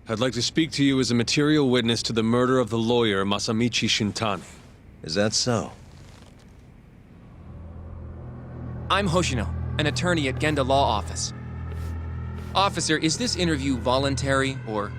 I'd like to speak to you as a material witness to the murder of the lawyer Masamichi Shintani. Is that so? I'm Hoshino, an attorney at Genda Law Office. Officer, is this interview voluntary, or...?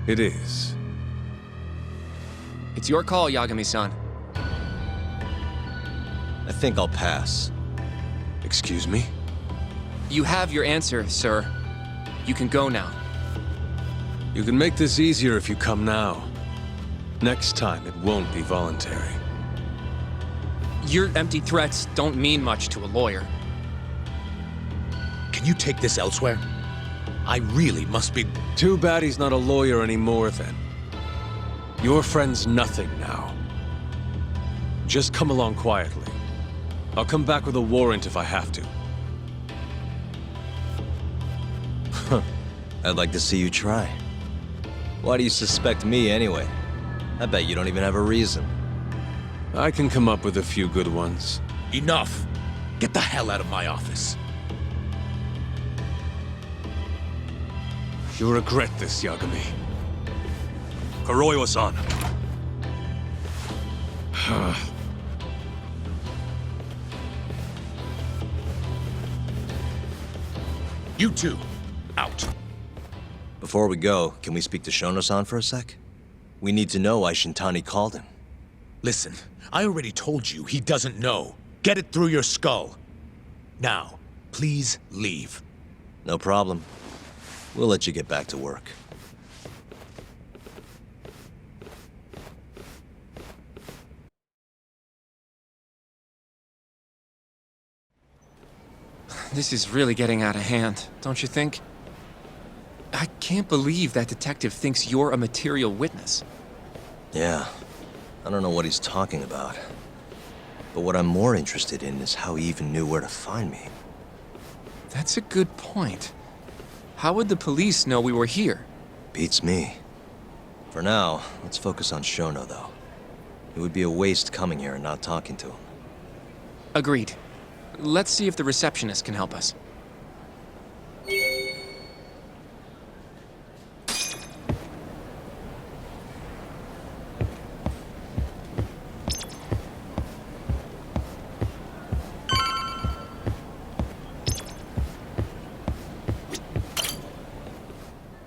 It is. It's your call, Yagami-san. I think I'll pass. Excuse me? You have your answer, sir. You can go now. You can make this easier if you come now. Next time, it won't be voluntary. Your empty threats don't mean much to a lawyer. Can you take this elsewhere? I really must be... Too bad he's not a lawyer anymore, then. Your friend's nothing now. Just come along quietly. I'll come back with a warrant if I have to. I'd like to see you try. Why do you suspect me anyway? I bet you don't even have a reason. I can come up with a few good ones. Enough! Get the hell out of my office. You'll regret this, Yagami. Kuroiwa-san. You two, out. Before we go, can we speak to Shono-san for a sec? We need to know why Shintani called him. Listen, I already told you he doesn't know. Get it through your skull. Now, please leave. No problem. We'll let you get back to work. This is really getting out of hand, don't you think? I can't believe that detective thinks you're a material witness. Yeah, I don't know what he's talking about. But what I'm more interested in is how he even knew where to find me. That's a good point. How would the police know we were here? Beats me. For now, let's focus on Shono, though. It would be a waste coming here and not talking to him. Agreed. Let's see if the receptionist can help us.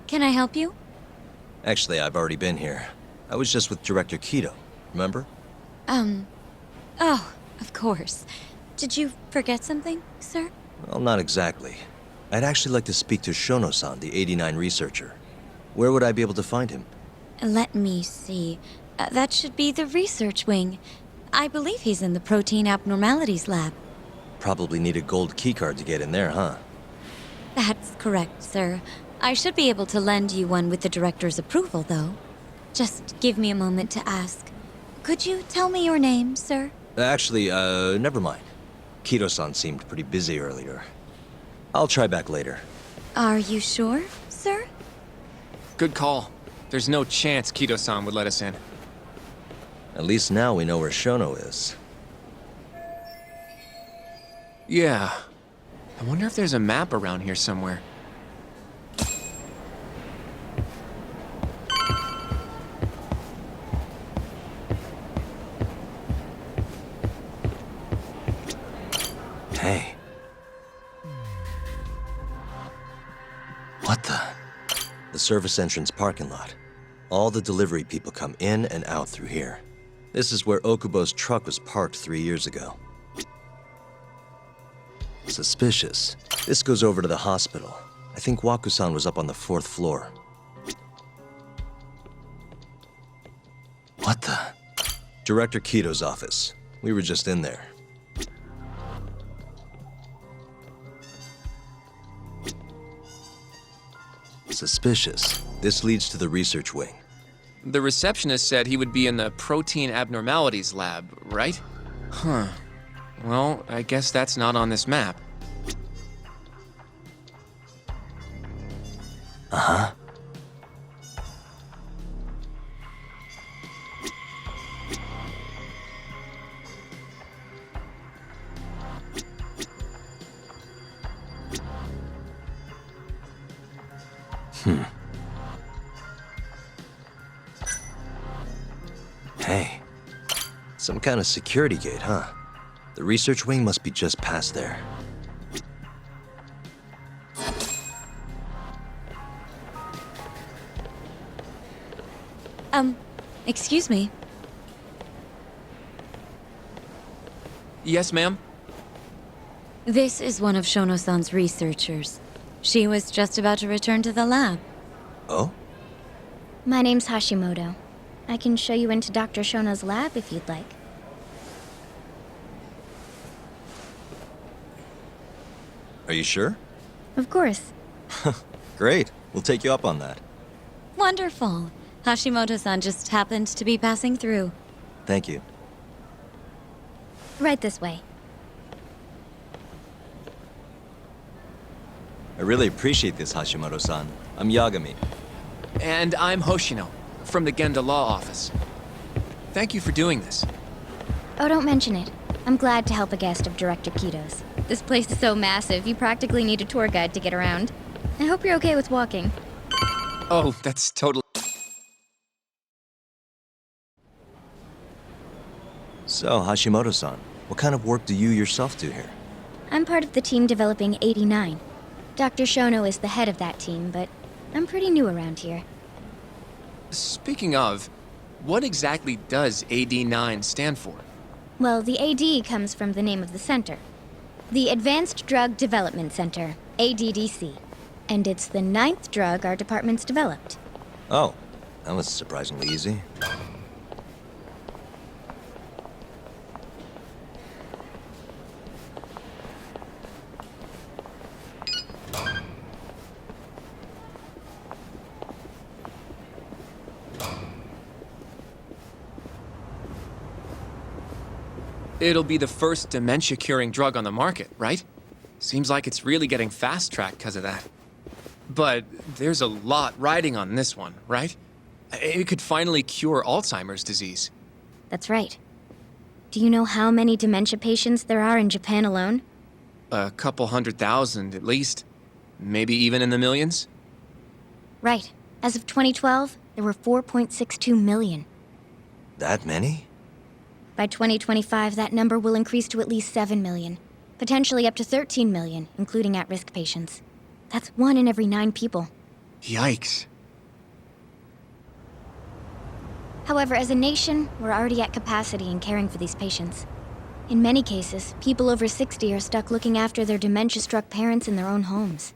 Can I help you? Actually, I've already been here. I was just with Director Kido, remember? Oh, of course. Did you forget something, sir? Well, not exactly. I'd actually like to speak to Shono-san, the 89 researcher. Where would I be able to find him? Let me see. That should be the research wing. I believe he's in the protein abnormalities lab. Probably need a gold keycard to get in there, huh? That's correct, sir. I should be able to lend you one with the director's approval, though. Just give me a moment to ask. Could you tell me your name, sir? Actually, never mind. Kido-san seemed pretty busy earlier. I'll try back later. Are you sure, sir? Good call. There's no chance Kido-san would let us in. At least now we know where Shono is. Yeah. I wonder if there's a map around here somewhere. Hey. What the? The service entrance parking lot. All the delivery people come in and out through here. This is where Okubo's truck was parked 3 years ago. Suspicious. This goes over to the hospital. I think Waku-san was up on the 4th floor. What the? Director Kido's office. We were just in there. Suspicious. This leads to the research wing. The receptionist said he would be in the protein abnormalities lab, right? Huh. Well, I guess that's not on this map. Uh-huh. Hey, some kind of security gate, huh? The research wing must be just past there. Excuse me. Yes, ma'am? This is one of Shono-san's researchers. She was just about to return to the lab. Oh? My name's Hashimoto. I can show you into Dr. Shono's lab if you'd like. Are you sure? Of course. Great. We'll take you up on that. Wonderful. Hashimoto-san just happened to be passing through. Thank you. Right this way. I really appreciate this, Hashimoto-san. I'm Yagami. And I'm Hoshino, from the Genda Law Office. Thank you for doing this. Oh, don't mention it. I'm glad to help a guest of Director Kito's. This place is so massive, you practically need a tour guide to get around. I hope you're okay with walking. Oh, that's totally... So, Hashimoto-san, what kind of work do you yourself do here? I'm part of the team developing 89. Dr. Shono is the head of that team, but I'm pretty new around here. Speaking of, what exactly does AD9 stand for? Well, the AD comes from the name of the center. The Advanced Drug Development Center, ADDC. And it's the 9th drug our department's developed. Oh, that was surprisingly easy. It'll be the first dementia-curing drug on the market, right? Seems like it's really getting fast-tracked because of that. But there's a lot riding on this one, right? It could finally cure Alzheimer's disease. That's right. Do you know how many dementia patients there are in Japan alone? A couple 100,000 at least. Maybe even in the millions? Right. As of 2012, there were 4.62 million. That many? By 2025, that number will increase to at least 7 million, potentially up to 13 million, including at-risk patients. That's 1 in every 9 people. Yikes. However, as a nation, we're already at capacity in caring for these patients. In many cases, people over 60 are stuck looking after their dementia-struck parents in their own homes.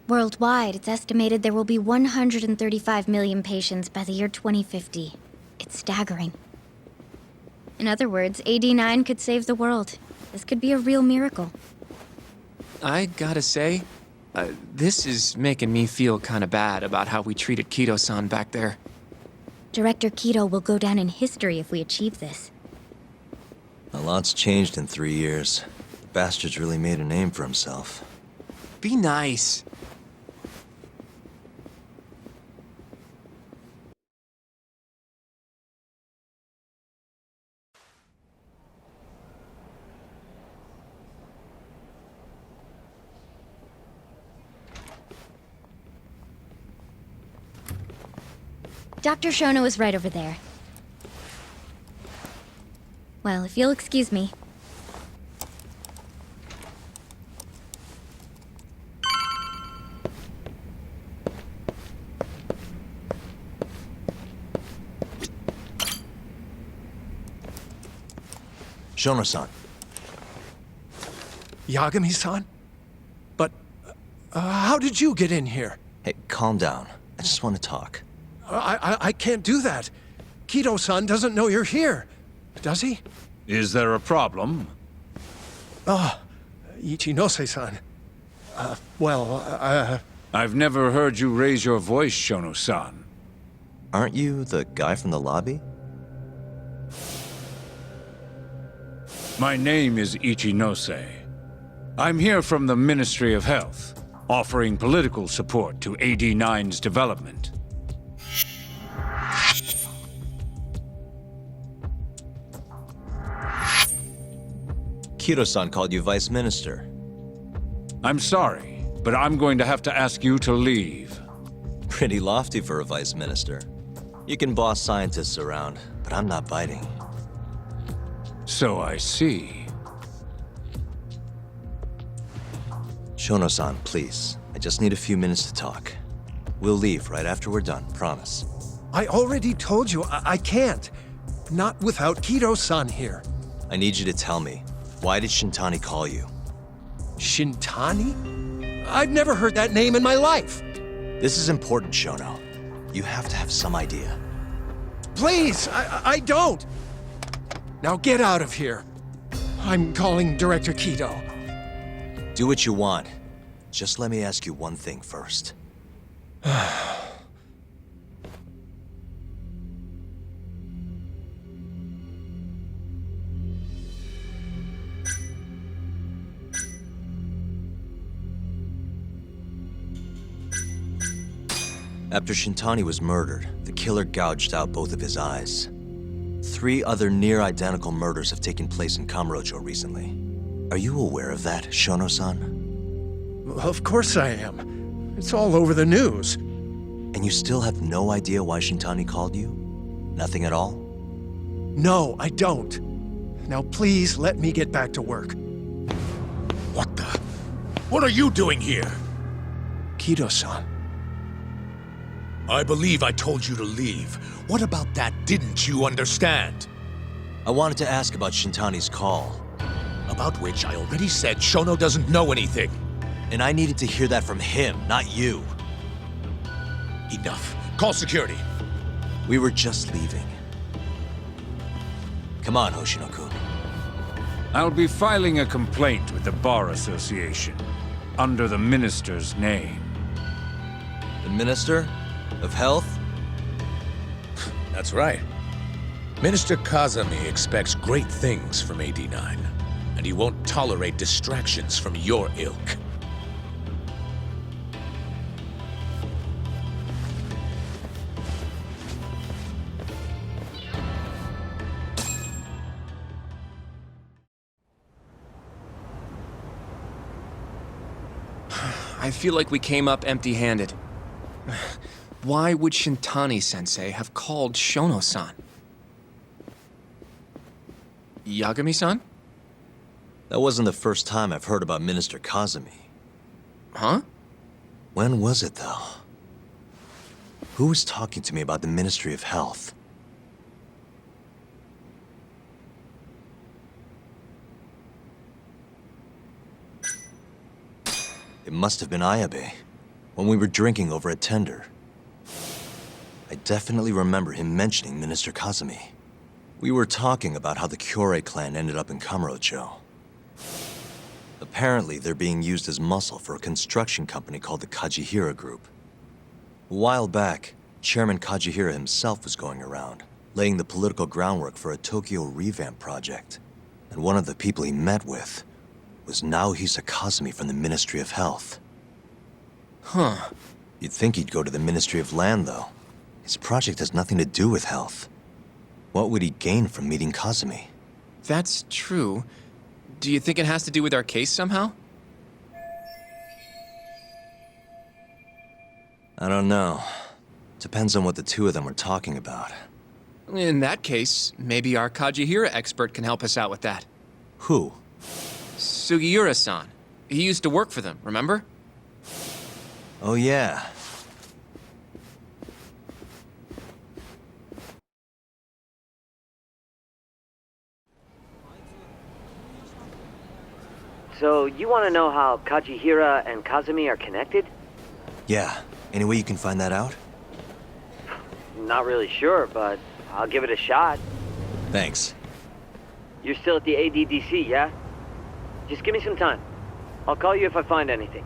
Worldwide, it's estimated there will be 135 million patients by the year 2050. It's staggering. In other words, AD9 could save the world. This could be a real miracle. I gotta say, this is making me feel kinda bad about how we treated Kito-san back there. Director Kito will go down in history if we achieve this. A lot's changed in 3 years. The bastard's really made a name for himself. Be nice. Dr. Shono is right over there. Well, if you'll excuse me. Shono-san. Yagami-san? But, how did you get in here? Hey, calm down. I just want to talk. I can't do that. Kito-san doesn't know you're here. Does he? Is there a problem? Ichinose-san. I've never heard you raise your voice, Shono-san. Aren't you the guy from the lobby? My name is Ichinose. I'm here from the Ministry of Health, offering political support to AD9's development. Kito-san called you Vice Minister. I'm sorry, but I'm going to have to ask you to leave. Pretty lofty for a Vice Minister. You can boss scientists around. but I'm not biting. So I see. Shono-san, please. I just need a few minutes to talk. We'll leave right after we're done, promise. I already told you I can't. Not without Kido-san here. I need you to tell me, why did Shintani call you? Shintani? I've never heard that name in my life. This is important, Shono. You have to have some idea. Please, I don't. Now get out of here. I'm calling Director Kido. Do what you want. Just let me ask you one thing first. After Shintani was murdered, the killer gouged out both of his eyes. 3 other near-identical murders have taken place in Kamurocho recently. Are you aware of that, Shono-san? Of course I am. It's all over the news. And you still have no idea why Shintani called you? Nothing at all? No, I don't. Now please let me get back to work. What the? What are you doing here? Kido-san. I believe I told you to leave. What about that didn't you understand? I wanted to ask about Shintani's call. About which I already said Shono doesn't know anything. And I needed to hear that from him, not you. Enough. Call security. We were just leaving. Come on, Hoshino-kun. I'll be filing a complaint with the Bar Association under the Minister's name. The Minister of Health? That's right. Minister Kazami expects great things from AD9, and he won't tolerate distractions from your ilk. I feel like we came up empty-handed. Why would Shintani-sensei have called Shono-san? Yagami-san? That wasn't the first time I've heard about Minister Kazami. Huh? When was it, though? Who was talking to me about the Ministry of Health? It must have been Ayabe, when we were drinking over at Tender. I definitely remember him mentioning Minister Kazami. We were talking about how the Kyorei clan ended up in Kamurocho. Apparently, they're being used as muscle for a construction company called the Kajihira Group. A while back, Chairman Kajihira himself was going around, laying the political groundwork for a Tokyo revamp project. And one of the people he met with was Naohisa Kazami from the Ministry of Health. Huh. You'd think he'd go to the Ministry of Land, though. His project has nothing to do with health. What would he gain from meeting Kazami? That's true. Do you think it has to do with our case somehow? I don't know. Depends on what the two of them were talking about. In that case, maybe our Kajihira expert can help us out with that. Who? Sugiura-san. He used to work for them, remember? Oh, yeah. So, you want to know how Kajihira and Kazami are connected? Yeah. Any way you can find that out? Not really sure, but I'll give it a shot. Thanks. You're still at the ADDC, yeah? Just give me some time. I'll call you if I find anything.